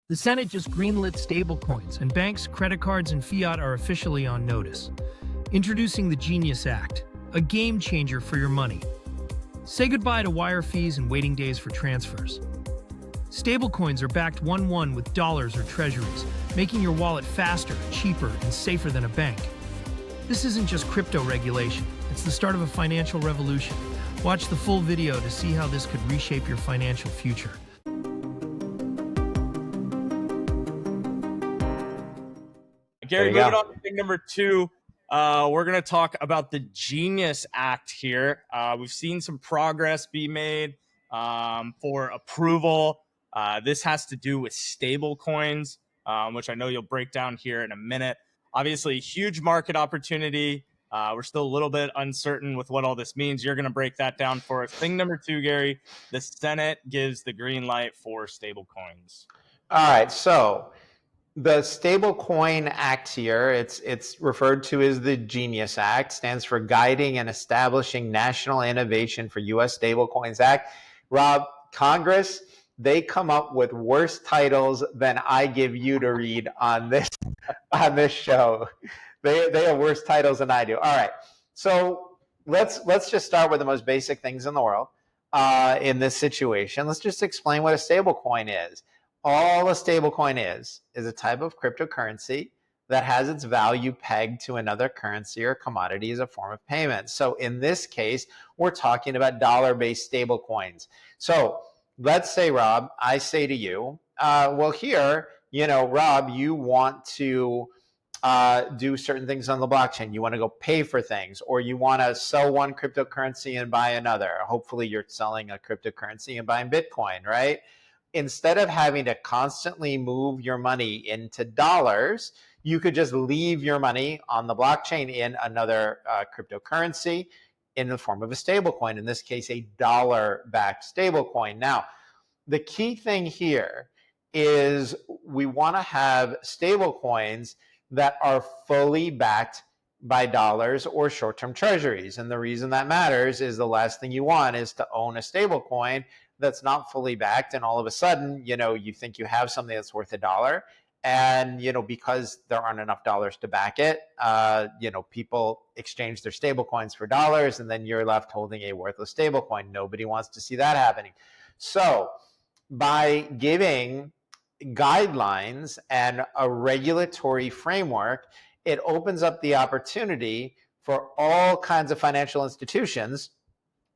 The Senate just greenlit stablecoins, and banks, credit cards, and fiat are officially on notice. Introducing the Genius Act, a game changer for your money. Say goodbye to wire fees and waiting days for transfers. Stablecoins are backed 1-1 with dollars or treasuries, making your wallet faster, cheaper, and safer than a bank. This isn't just crypto regulation, it's the start of a financial revolution. Watch the full video to see how this could reshape your financial future. Gary, moving on to thing number 2, we're going to talk about the Genius Act here. We've seen some progress be made for approval. This has to do with stable coins, which I know you'll break down here in a minute. Obviously, huge market opportunity. We're still a little bit uncertain with what all this means. You're going to break that down for us. Thing number 2, Gary, the Senate gives the green light for stable coins. All right, so the Stablecoin Act here, it's referred to as the Genius Act, stands for Guiding and Establishing National Innovation for US Stablecoins Act. Rob, Congress, they come up with worse titles than I give you to read on this show. They have worse titles than I do. All right, so let's just start with the most basic things in the world in this situation. Let's just explain what a stablecoin is. All a stablecoin is a type of cryptocurrency that has its value pegged to another currency or commodity as a form of payment. So in this case, we're talking about dollar-based stablecoins. So let's say, Rob, I say to you, well, here, Rob, you want to do certain things on the blockchain. You want to go pay for things, or you want to sell one cryptocurrency and buy another. Hopefully you're selling a cryptocurrency and buying Bitcoin, right? Instead of having to constantly move your money into dollars, you could just leave your money on the blockchain in another cryptocurrency in the form of a stablecoin, in this case, a dollar-backed stablecoin. Now, the key thing here is we want to have stablecoins that are fully backed by dollars or short-term treasuries. And the reason that matters is the last thing you want is to own a stablecoin that's not fully backed, and all of a sudden, you think you have something that's worth $1, and because there aren't enough dollars to back it, people exchange their stable coins for dollars, and then you're left holding a worthless stable coin. Nobody wants to see that happening. So by giving guidelines and a regulatory framework, it opens up the opportunity for all kinds of financial institutions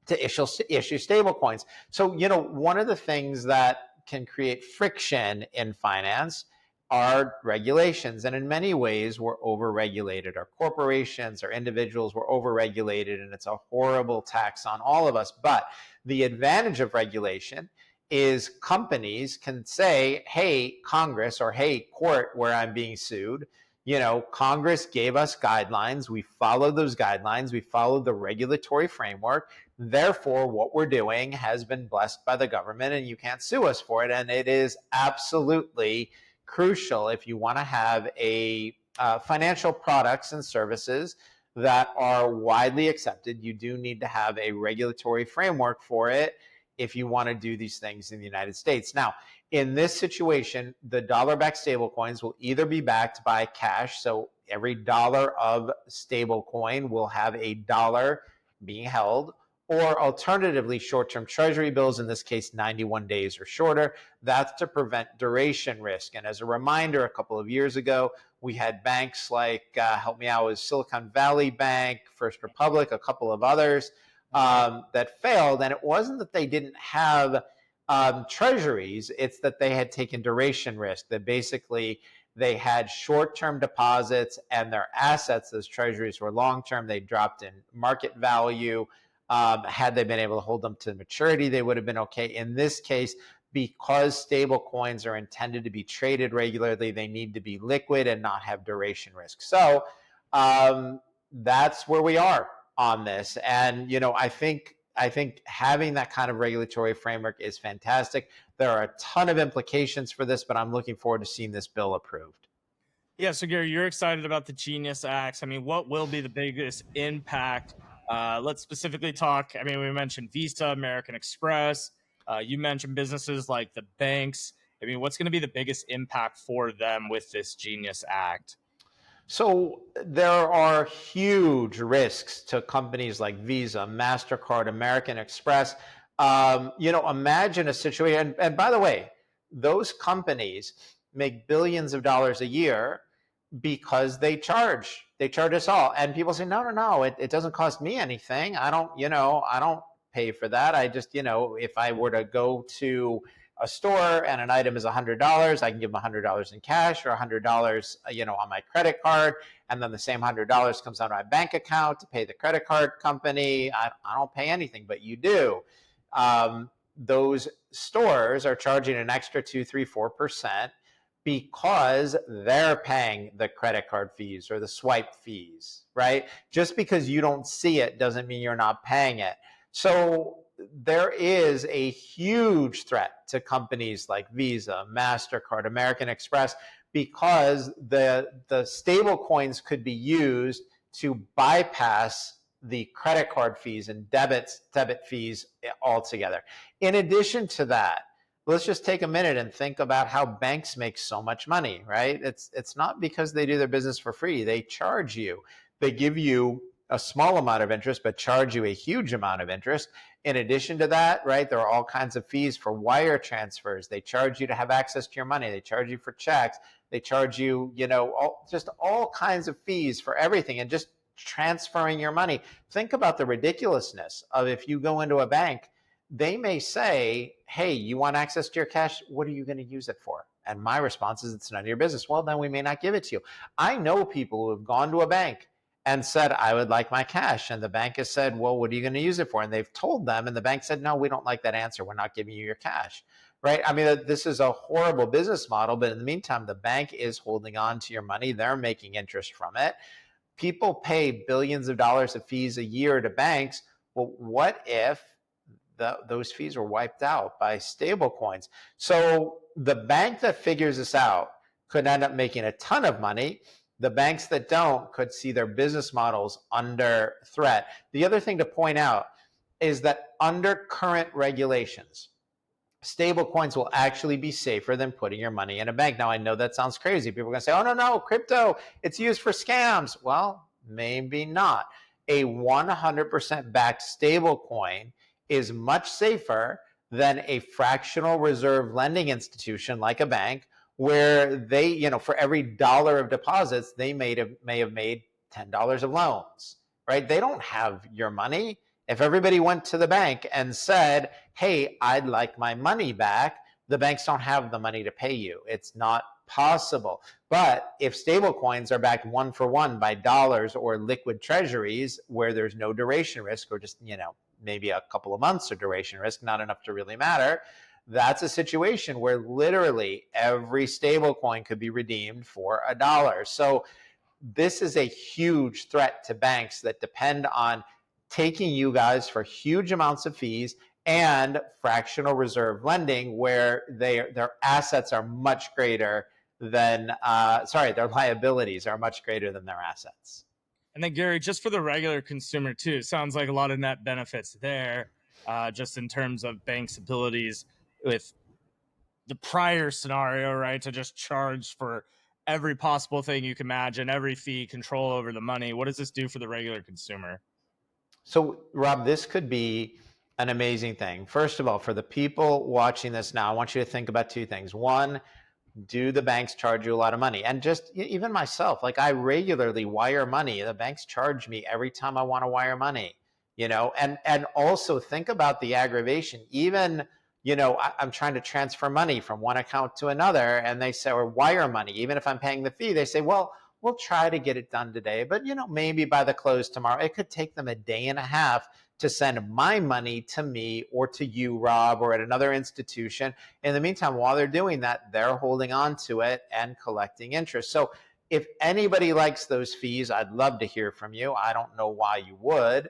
to issue stablecoins. So, one of the things that can create friction in finance are regulations. And in many ways, we're overregulated. Our corporations, our individuals, we're overregulated, and it's a horrible tax on all of us. But the advantage of regulation is companies can say, hey, Congress, or hey, court where I'm being sued, Congress gave us guidelines. We followed those guidelines. We followed the regulatory framework. Therefore, what we're doing has been blessed by the government, and you can't sue us for it. And it is absolutely crucial if you want to have a financial products and services that are widely accepted. You do need to have a regulatory framework for it if you want to do these things in the United States. Now, in this situation, the dollar-backed stablecoins will either be backed by cash, so every dollar of stablecoin will have $1 being held, or alternatively, short-term treasury bills, in this case, 91 days or shorter. That's to prevent duration risk. And as a reminder, a couple of years ago, we had banks like, help me out, was Silicon Valley Bank, First Republic, a couple of others that failed. And it wasn't that they didn't have treasuries, it's that they had taken duration risk, that basically they had short-term deposits and their assets, those treasuries were long-term, they dropped in market value. Had they been able to hold them to maturity, they would have been okay. In this case, because stable coins are intended to be traded regularly, they need to be liquid and not have duration risk. So that's where we are on this. And, I think having that kind of regulatory framework is fantastic. There are a ton of implications for this, but I'm looking forward to seeing this bill approved. Yeah, so Gary, you're excited about the Genius Acts. I mean, what will be the biggest impact? Let's specifically talk, we mentioned Visa, American Express. You mentioned businesses like the banks. I mean, what's going to be the biggest impact for them with this Genius Act? So there are huge risks to companies like Visa, MasterCard, American Express. Imagine a situation, and by the way, those companies make billions of dollars a year because they charge us all. And people say, no, it doesn't cost me anything. I don't pay for that. I just, if I were to go to a store and an item is $100, I can give them $100 in cash or $100, on my credit card. And then the same $100 comes out of my bank account to pay the credit card company. I don't pay anything, but you do. Those stores are charging an extra 2, 3, 4% because they're paying the credit card fees or the swipe fees, right? Just because you don't see it doesn't mean you're not paying it. So there is a huge threat to companies like Visa, MasterCard, American Express, because the stable coins could be used to bypass the credit card fees and debit fees altogether. In addition to that, let's just take a minute and think about how banks make so much money, right? It's not because they do their business for free. They charge you. They give you a small amount of interest, but charge you a huge amount of interest. In addition to that, right, there are all kinds of fees for wire transfers. They charge you to have access to your money. They charge you for checks. They charge you, just all kinds of fees for everything and just transferring your money. Think about the ridiculousness of if you go into a bank, they may say, hey, you want access to your cash? What are you going to use it for? And my response is, it's none of your business. Well, then we may not give it to you. I know people who have gone to a bank and said, I would like my cash. And the bank has said, well, what are you going to use it for? And they've told them, and the bank said, no, we don't like that answer. We're not giving you your cash, right? I mean, this is a horrible business model, but in the meantime, the bank is holding on to your money. They're making interest from it. People pay billions of dollars of fees a year to banks. Well, what if those fees were wiped out by stable coins? So the bank that figures this out could end up making a ton of money. The banks that don't could see their business models under threat. The other thing to point out is that under current regulations, stable coins will actually be safer than putting your money in a bank. Now, I know that sounds crazy. People are going to say, oh, no, crypto, it's used for scams. Well, maybe not. A 100% backed stable coin is much safer than a fractional reserve lending institution like a bank, where they, for every dollar of deposits, they may have made $10 of loans, right? They don't have your money. If everybody went to the bank and said, hey, I'd like my money back, the banks don't have the money to pay you. It's not possible. But if stable coins are backed one for one by dollars or liquid treasuries where there's no duration risk, or just, maybe a couple of months of duration risk, not enough to really matter, that's a situation where literally every stable coin could be redeemed for $1. So this is a huge threat to banks that depend on taking you guys for huge amounts of fees and fractional reserve lending, where their assets are much greater than, their liabilities are much greater than their assets. And then, Gary, just for the regular consumer too, it sounds like a lot of net benefits there, just in terms of banks' abilities with the prior scenario, right, to just charge for every possible thing you can imagine, every fee, control over the money. What does this do for the regular consumer? So, Rob, this could be an amazing thing. First of all, for the people watching this now, I want you to think about two things. One, do the banks charge you a lot of money? And just even myself, like I regularly wire money. The banks charge me every time I want to wire money, and also think about the aggravation. Even, I'm trying to transfer money from one account to another, and they say, or wire money, even if I'm paying the fee, they say, well, we'll try to get it done today, but maybe by the close tomorrow. It could take them a day and a half to send my money to me or to you, Rob, or at another institution. In the meantime, while they're doing that, they're holding on to it and collecting interest. So if anybody likes those fees, I'd love to hear from you. I don't know why you would.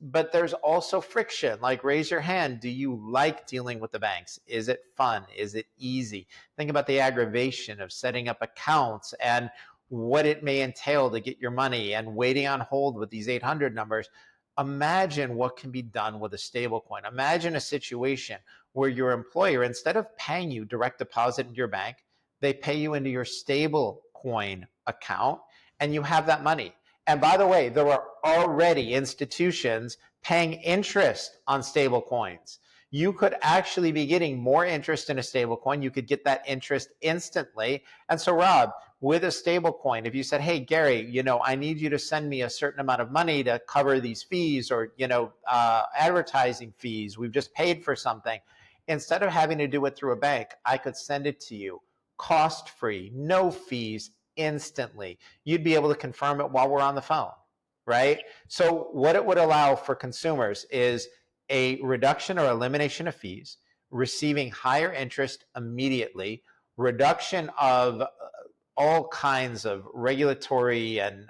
But there's also friction. Like, raise your hand. Do you like dealing with the banks? Is it fun? Is it easy? Think about the aggravation of setting up accounts and what it may entail to get your money and waiting on hold with these 800 numbers. Imagine what can be done with a stable coin. Imagine a situation where your employer, instead of paying you direct deposit into your bank, they pay you into your stable coin account, and you have that money. And by the way, there are already institutions paying interest on stable coins. You could actually be getting more interest in a stable coin. You could get that interest instantly. And so, Rob, with a stable coin, if you said, hey, Gary, I need you to send me a certain amount of money to cover these fees or, advertising fees, we've just paid for something. Instead of having to do it through a bank, I could send it to you cost-free, no fees, instantly. You'd be able to confirm it while we're on the phone, right? So what it would allow for consumers is a reduction or elimination of fees, receiving higher interest immediately, reduction of all kinds of regulatory and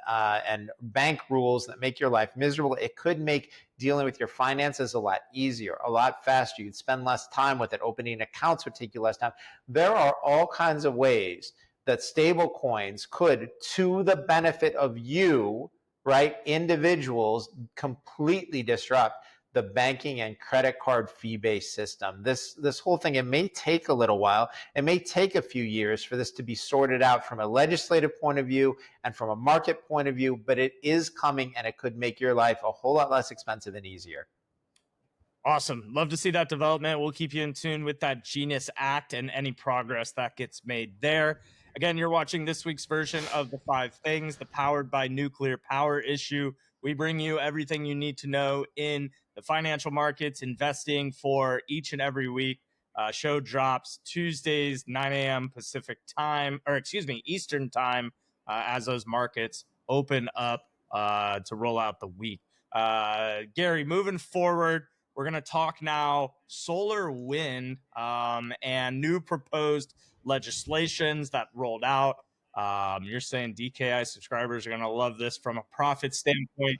bank rules that make your life miserable. It could make dealing with your finances a lot easier, a lot faster. You'd spend less time with it. Opening accounts would take you less time. There are all kinds of ways that stable coins could, to the benefit of you, right, individuals, completely disrupt the banking and credit card fee-based system. This whole thing, it may take a little while. It may take a few years for this to be sorted out from a legislative point of view and from a market point of view, but it is coming, and it could make your life a whole lot less expensive and easier. Awesome. Love to see that development. We'll keep you in tune with that Genius Act and any progress that gets made there. Again, you're watching this week's version of The 5 Things, the Powered by Nuclear Power issue. We bring you everything you need to know in the financial markets, investing for each and every week. Show drops Tuesdays, 9 a.m. Eastern time, as those markets open up to roll out the week. Gary, moving forward, we're going to talk now solar, wind, and new proposed legislations that rolled out. You're saying DKI subscribers are going to love this from a profit standpoint.